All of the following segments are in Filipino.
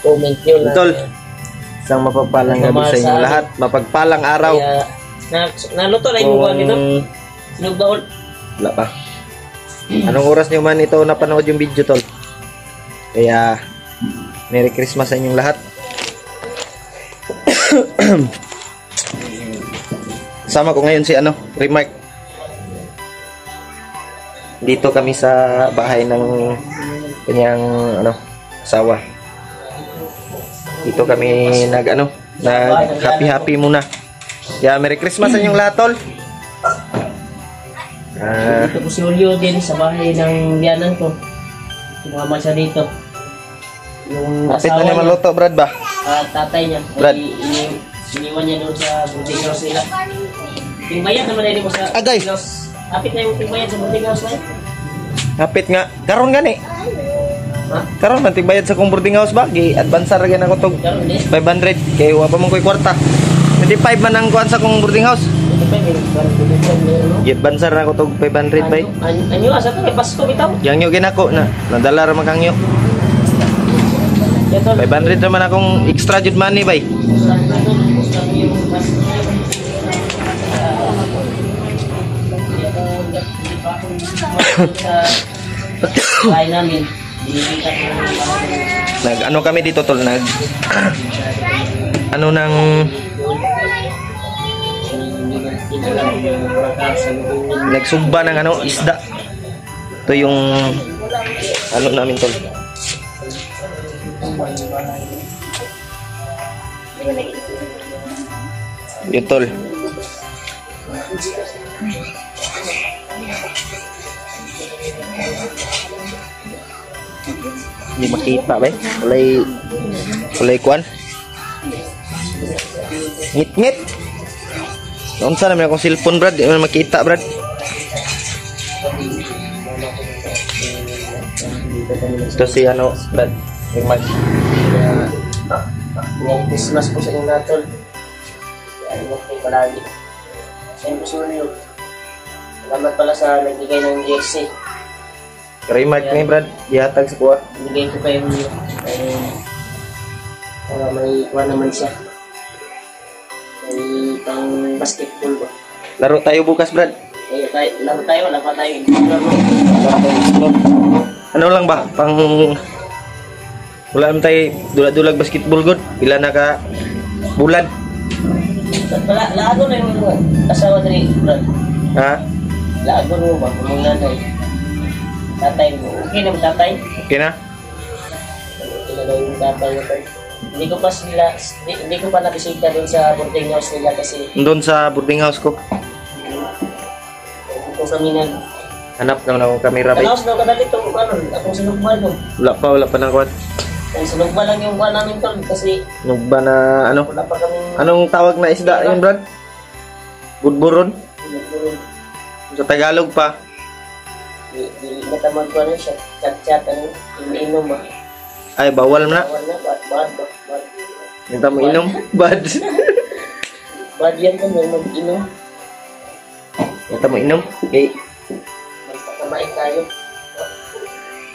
comment nyo lang. Tol, isang mapagpalang gabi sa inyong lahat. Mapagpalang araw. Kaya, naluto na yung buwan nito. Sinug ba? Wala pa. Anong oras nyo man ito napanood yung video, Tol? Kaya, Merry Christmas sa inyong lahat. Sama ko ngayon si Remark. Dito kami sa bahay ng kanyang asawa. Dito kami nag happy muna. Kaya Merry Christmas sa inyong lahat, Tol. Dito po si Julio din sa bahay ng biyanan ko. Sumama siya dito. Yung Kapit asawa na niya maluto, Brad ba? Tatay niya. Brad. Iniwan niya doon sa boarding house nila. Tingbayan naman na mo sa Agay. house. Kapit na yung tingbayan sa boarding house na yun. Kapit nga. Karon gani. Ha? Karon man tigbayad sa kong boarding house ba? Gi-advance ra gyud ako tog Karon din. 500 kay wa pa man koy kwarta. 25 man ang kuan sa kong boarding house. Gi-advance ra ako tog 500 bay. Anyo asa to kay Pasko bitaw. Yang yo ginako na nadala ra man kang yo. 500 naman akong extra jud money bay. Lain namin. Kami dito, Tol, nang nagsugba ng isda. Ito yung namin, Tol. Yun, Tol. Hindi makita ba? Walay kuan. Ngit-ngit. Naunsa naman akong cellphone, Brad. Di man makita, Brad. Ito si Brad. Mag Christmas po sa inyong natol. Ingat kayo palagi. Siyempre po yun. Salamat pala sa nagbigay ng jersey. Remark ni Brad, dihatag sa kuha. Bigay ko kayo niyo. Para may kuha naman siya. May pang basketball ba? Laro tayo bukas, Brad. Laro tayo, wala pa tayo. Ano lang ba? Wala naman tayo dulag basketball good. Pila na ka bulan. Laago na yung asawa ni Brad. Ha? Laago mo ba? Kung nanay. Tatay mo. Okay naman tatay? Okay na? Okay na daw yung tatay mo. Hindi ko pa nabisita doon sa boarding house nila kasi Doon sa boarding house ko. kung kami Hanap naman akong camera bay. house daw ka dito akong sinugba doon. Wala pa ng kuwan. Ang sinugba lang yung kuha namin tol kasi Nugba na wala pa kami Anong tawag na isda yun, Brad? Budburon? Sa Tagalog pa. Di natamag ko siya. Chat-chat ininom ba? Ay, bawal na. Bawal na. Bad. Hinta mo inom. Bad. Bad yan kung may mag-inom. Hinta mo inom. Okay. Magpakabait tayo.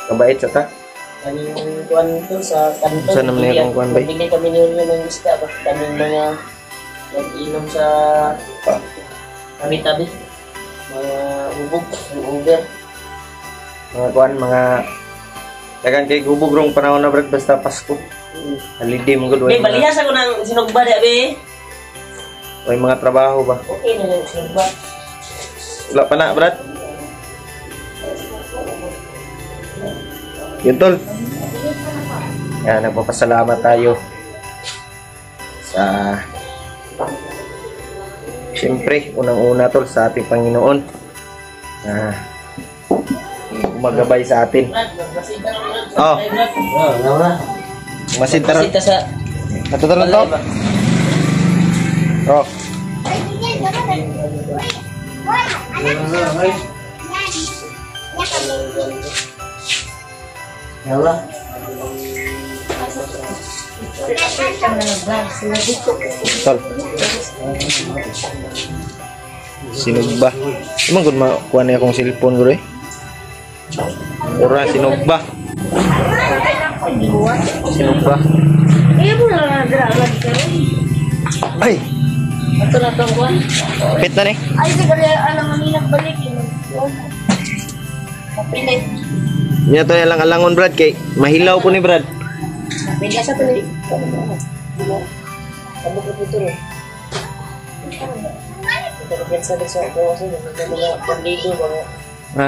Kabait sa ta. Kaming kuhan ito sa kanto. Saan naman yung kuhan ba? Bigay kami nyo ng isda ba? Kaming mga nag-inom sa tabi-tabi. Mga hubog, uber. Mga kuhan, mga dagan kay gubog rong panahon na, Brad, basta Pasko. Holiday mong good. Be, balihas ako ng sinugba di, be. May mga trabaho ba? Okay na yung sinugba. Wala pa na, Brad. Yun, Tol. Yan, nagpapasalamat tayo sa siyempre, unang-una, Tol, sa ating Panginoon na magabay sa atin. Oh. Masin tara. Masita sa Natutunan to? Oh. Yawa. Tol. Sinugba. Emang kung makuha na akong cellphone ko rin. Ora sinugba. Sinugba. Ay, Ito na itong kuhan. pit na ni. Ay, siguro alam mo nila balik yun. Kapilit. Niya to lang alangon Brad kay mahilaw po ni Brad. Bigla sa tuloy. Ano ko dito rin? Ito rin sa sa kasi mga pandido mga Ha?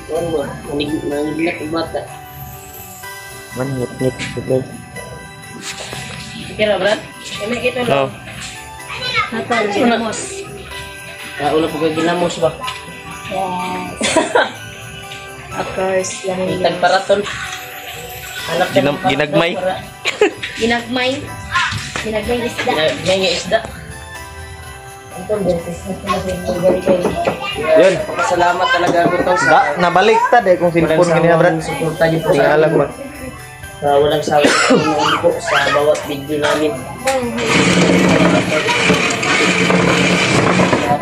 kuhan mo. Manignak yung bata. Manit Brad. Sige na, Brad. Kami kita Oh. lang. Natal, ginamos. Ulo po kayo ginamos ba? Yes. Of course, yan yung Tagparaton. Anak ka ng Ginagmay. ginagmay. Ginagmay isda. Ginagmay nga isda. Ito, Yun. Pasalamat talaga ako to sa Nabaliktad eh kung cellphone niya Brad. suporta niyo po sa Tingala akin. ba? Sa walang sawa po sa bawat video namin.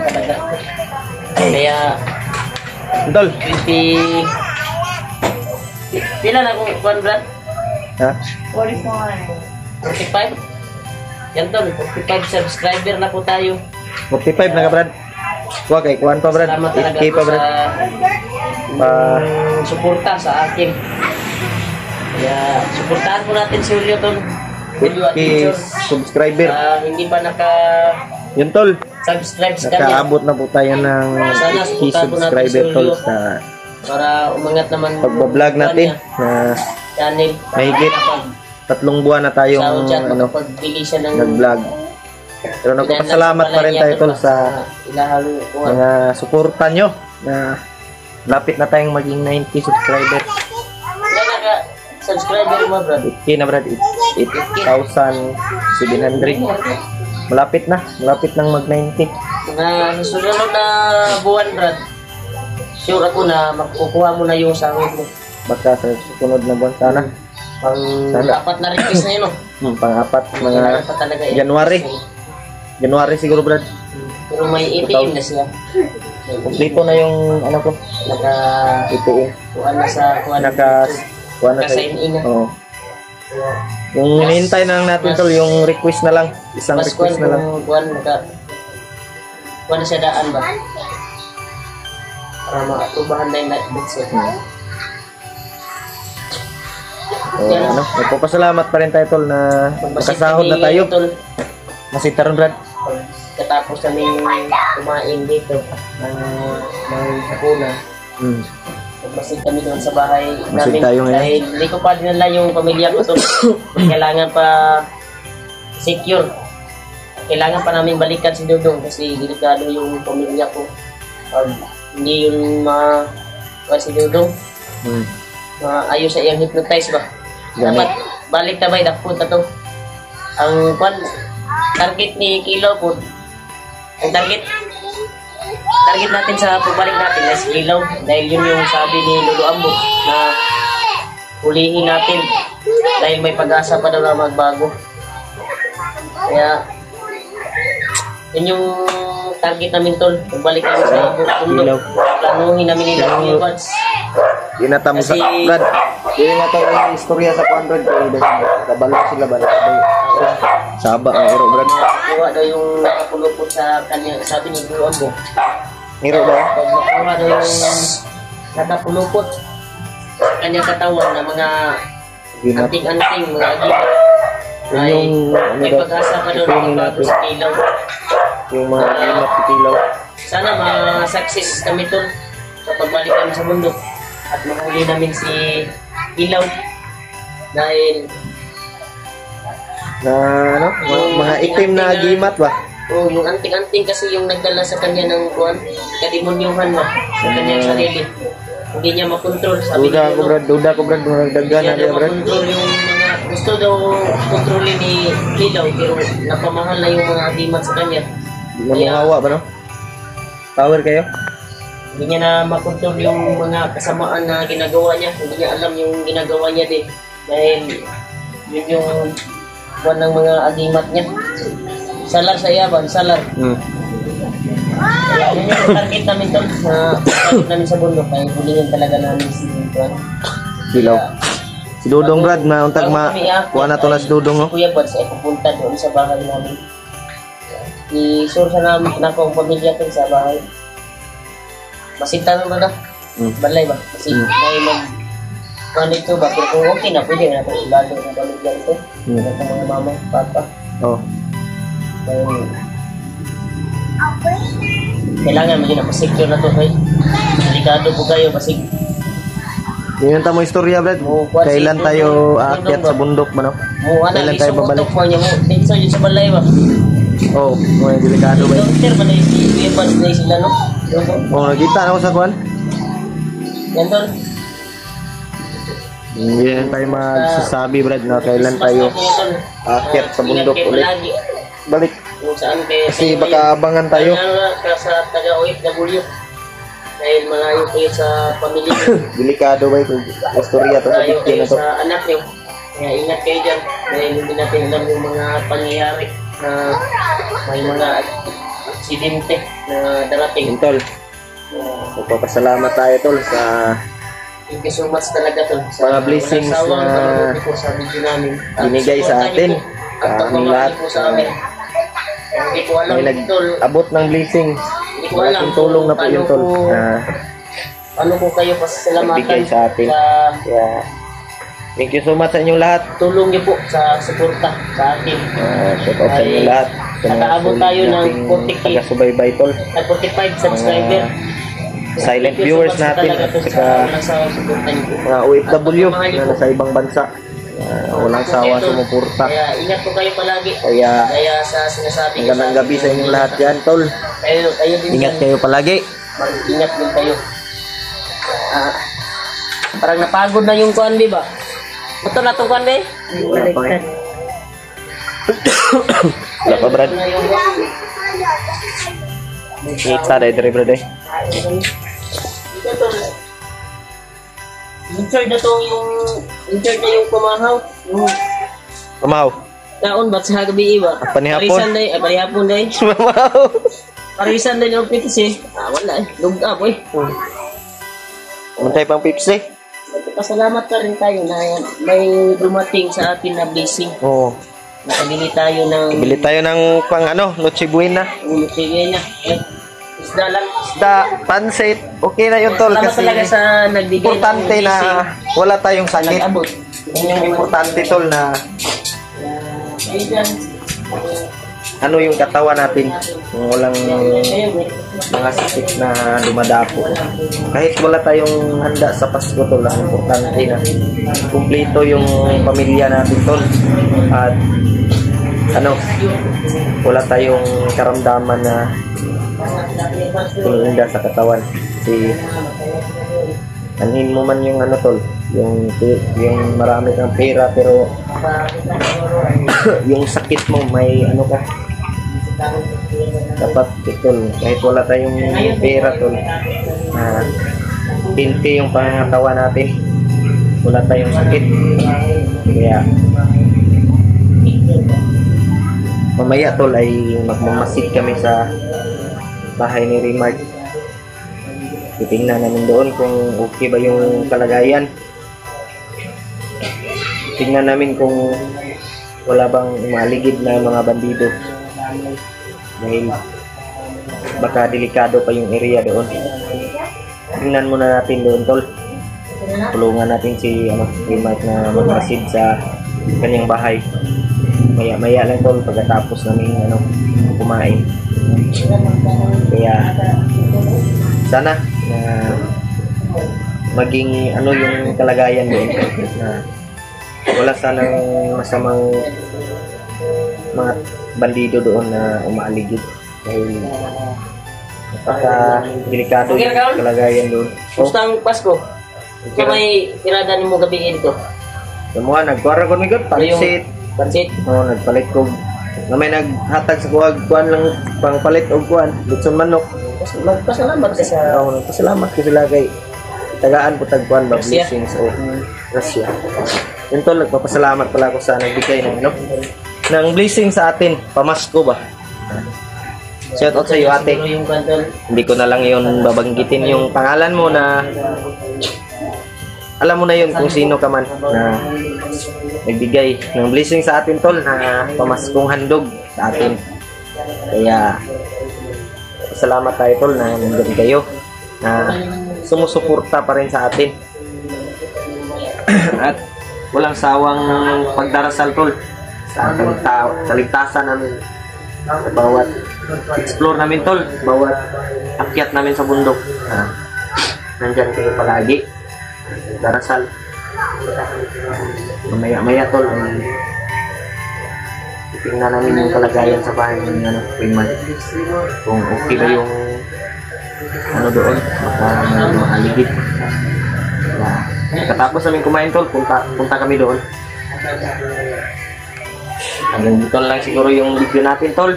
Talaga. Kaya Tol. 20 pila na kung kuhan Brad? Ha? 45? Yan tol, 45 subscriber na po tayo. 45 na ka Brad. Wa kay kuan pa Brad. Salamat talaga 8K pa po Brad. sa suporta sa akin. Kaya suportahan po natin si Julio tol. Julio at 8K Teacher. subscriber. Hindi pa Yun tol. naka-subscribe sa kanya. Nakaabot na po tayo ng Sana 8K supportahan po natin subscriber si tol Julio. sa Para umangat naman pagbablog natin na channel. mahigit 3 buwan na Sa tayong chat, ano, pagbili siya ng nag-vlog. Pero nagpapasalamat pa rin tayo tol sa ilahalo ko. mga suporta nyo na lapit na tayong maging 90 subscriber. Kaya naka-subscriber mo, bro. 8K na Brad, 8,700. Malapit nang mag 90. Mga susunod na buwan, Brad, sure ako na makukuha mo na yung sahod mo. Baka sa susunod na buwan sana. Pang Sana. apat na request na yun, no? Pang-apat, Kailangan mga pa talaga yun. January siguro Brad. Pero may ATM na siya. Kompleto na yung ano ko, ATM. Kuha na sa kuha na. Kuha na Naka-sign in na. Oo. Yung hinihintay na lang natin tol, yung request na lang. Isang Mas request na lang. kuha na siya daan ba? Para matubahan na yung nightbooks. So, ano, nagpapasalamat pa rin tayo tol na nakasahod na tayo. Masita rin Brad. Katapos kami kumain dito ng hapunan. Magmasid kami doon sa bahay Masid namin. tayo ngayon. Dahil hindi ko pa dinala yung pamilya ko to. Kailangan pa secure. Kailangan pa namin balikan si Dudong kasi delikado yung pamilya ko. Hindi yung si Dudong. Ayos sa iyang hypnotize ba? Dapat balik na ba? Dapat to. Ang target ni Kilo po. Ang target natin sa pagbalik natin ay si Kilo. Dahil yun yung sabi ni Lolo Ambo na hulihin natin. Dahil may pag-asa pa daw na magbago. Kaya yun yung target namin tol. Pagbalik namin sa bundok. Planuhin namin nila ang rewards. Inata mo sa Kasi- Brad. Yung nga tol ang istorya sa 400 kay kabalo sila ba? Saba ang iro Brad. Kuha daw yung nakapulupot sa kanya. Sabi ni Lolo Ambo. Iro ba? Pag nakuha daw yung nakapulupot sa kanyang katawan na mga Ginat. anting-anting, mga agit. Ay, Yung ano may daw, pag-asa pa daw ituloy na bago natin. sa ilaw. Yung mga imat kitilaw. Sana ma-success kami tol sa pagbalik kami sa mundo at mahuli namin si Ilaw dahil Na ano, mga itim na gimat ba? yung anting-anting kasi yung nagdala sa kanya ng kuwan, kademonyuhan ba sa kanyang sarili. Hindi niya makontrol. Sabi Duda ni ko Brad, dagdagan na Hindi dia niya Brad. makontrol yung mga gusto daw kontrolin ni Ilaw pero napamahal na yung mga agimat sa kanya. Di na mahawa ba no? Power kayo? Hindi niya na makontrol yung mga kasamaan na ginagawa niya. Hindi niya alam yung ginagawa niya din. Dahil yun yung buwan ng mga agimat niya. Salar sa iyaban, salar. Kaya yun yung target namin tol na target namin sa bundok. Kaya hulihin talaga namin si Juan. Dilaw. Si Dudong Brad na untag kuha na to na si Dudong no. Kuya Brad sa pupunta doon sa bahay namin. I-sure sa namin na kung pamilya ko sa bahay. Masinta na na. Balay ba? Kasi may ano ito ba? Pero kung okay na, pwede na ito ilalo ng pamilya ito. Ng mga mama, papa. Oh. Kailangan maging napasecure na ito kayo. Delikado po kayo kasi Yun mo istorya, Brad. Kailan tayo aakyat sa bundok ba, no? Kailan tayo babalik? Dito yun sa balay ba? Oh, may delikado ba? Dokter ba na yung bus na sila, no? Oh, nakita na ko sa kuwan. Yan doon. Hindi na tayo magsasabi, Brad, na kailan tayo aakyat sa bundok ulit. Balik. Kung saan kayo. Kasi baka abangan tayo. Kaya sa taga-OFW. Dahil malayo kayo sa pamilya. Delikado ba ito? Istorya to sa Malayo video kayo na to. sa anak nyo. Kaya ingat kayo dyan. Dahil hindi natin alam yung mga pangyayari na may mga aksidente na darating. Tol, magpapasalamat tayo, Tol, sa Thank you so much talaga to. mga blessings na sa video namin. binigay sa atin. At Ang lahat po sa amin. Hindi ko alam, may Tol. nag-abot ng blessing. Hindi ko alam Malaking tulong na po yun, Tol. Paano ko kayo pasasalamatan nagbigay sa atin. Kaya, thank you so much sa inyong lahat. tulong niyo po sa suporta sa akin. Shout out sa inyong lahat. Nakaabot tayo ng 40K. taga-subaybay, Tol. At 45 subscriber. Silent Thank you so viewers much natin. talaga At to saka sa suporta niyo. mga OFW na nasa ibang bansa. Walang sawa sumuporta. Kaya ingat po kayo palagi. Kaya, Kaya sa sinasabi ko magandang gabi sa inyong lahat dyan, Tol. Kayo din Ingat dyan. kayo palagi. Mag-ingat din kayo. Parang napagod na yung kuan, di ba? Ito na itong kuan, di? Baliktad. Wala pa, Brad. Na yung Kita dahil dere, Brad. in-charge na to yung in-charge na yung pumahaw. Mamaw. Taon ba't sa gabi iba? Panihapon. Parisan day, parihapon day. Mamaw. Parisan day ng pitis eh. Wala eh. Lugda po eh. Mantay pang Pepsi. Pasalamat ka rin tayo na may dumating sa atin na blessing. Oo. Nakabili tayo ng Bili tayo ng pang Noche Buena. sige na. Isda lang. Isda, pansit. Okay na yun, Tol. Salamat Kasi talaga sa nagbigay importante ng na blessing. wala tayong sakit. Nag-abot. Yun yung importante, Tol, na Ayun dyan. ano yung katawan natin. Kung walang mga sakit na dumadapo. Kahit wala tayong handa sa Pasko, Tol, ang importante na kumpleto yung pamilya natin, Tol. At wala tayong karamdaman na inda sa katawan. Kasi anhin mo man yung Tol, yung marami kang pera pero yung sakit mo may ka dapat, Tol, kahit wala tayong pera, Tol, healthy yung pangangatawan natin, wala tayong sakit. Kaya mamaya, Tol, ay magmamasid kami sa bahay ni Remark. Titingnan namin doon kung okay ba yung kalagayan. Tingnan namin kung wala bang umaligid na mga bandido. Dahil baka delikado pa yung area doon. Tingnan muna natin doon, Tol. Tulungan natin si Remark na magmasid sa kanyang bahay. Maya lang, Tol, pagkatapos namin kumain. Kaya sana na maging yung kalagayan doon, na wala sanang masamang mga bandido doon na umaaligid, dahil napaka delikado yung kalagayan doon. Gusto ang Pasko? So may tirada ni mo gabi dito? Semua nagkuara ko nigod pansit. Pansit? Oo, nagpalit ko na may naghatag sa kuwan lang pangpalit og kuwan, lutson manok. Magpasalamat ka sa Nagpasalamat ko sila kay tagaan po tagpuan ba blessings o grasya. Yun, Tol, nagpapasalamat pala ako sa nagbigay ng blessing sa atin, pamasko ba. Shout out sa iyo, ate. Hindi ko na lang yun babanggitin yung pangalan mo na alam mo na yun kung sino ka man na nagbigay ng blessing sa atin, tol, na pamaskong handog sa atin. Kaya salamat tayo, tol, na nandiyan kayo, na sumusuporta pa rin sa atin. At walang sawang pagdarasal, tol, sa ating kaligtasan namin, sa bawat explore namin, tol, bawat akyat namin sa bundok. Nandyan kayo palagi, darasal. Maya-maya, tol, tingnan namin yung kalagayan sa bahay ng Queenman, kung okay ba yung doon, maaligid. Pagkatapos namin kumain, tol, punta kami doon. Hanggang dito lang siguro yung video natin, tol.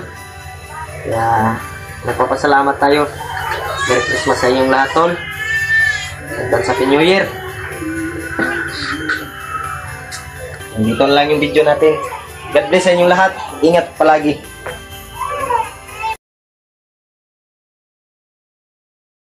Kaya nagpapasalamat tayo. Merry Christmas sa inyong lahat, tol. Advance Happy New Year. Dito lang yung video natin. God bless sa inyong lahat. Ingat palagi.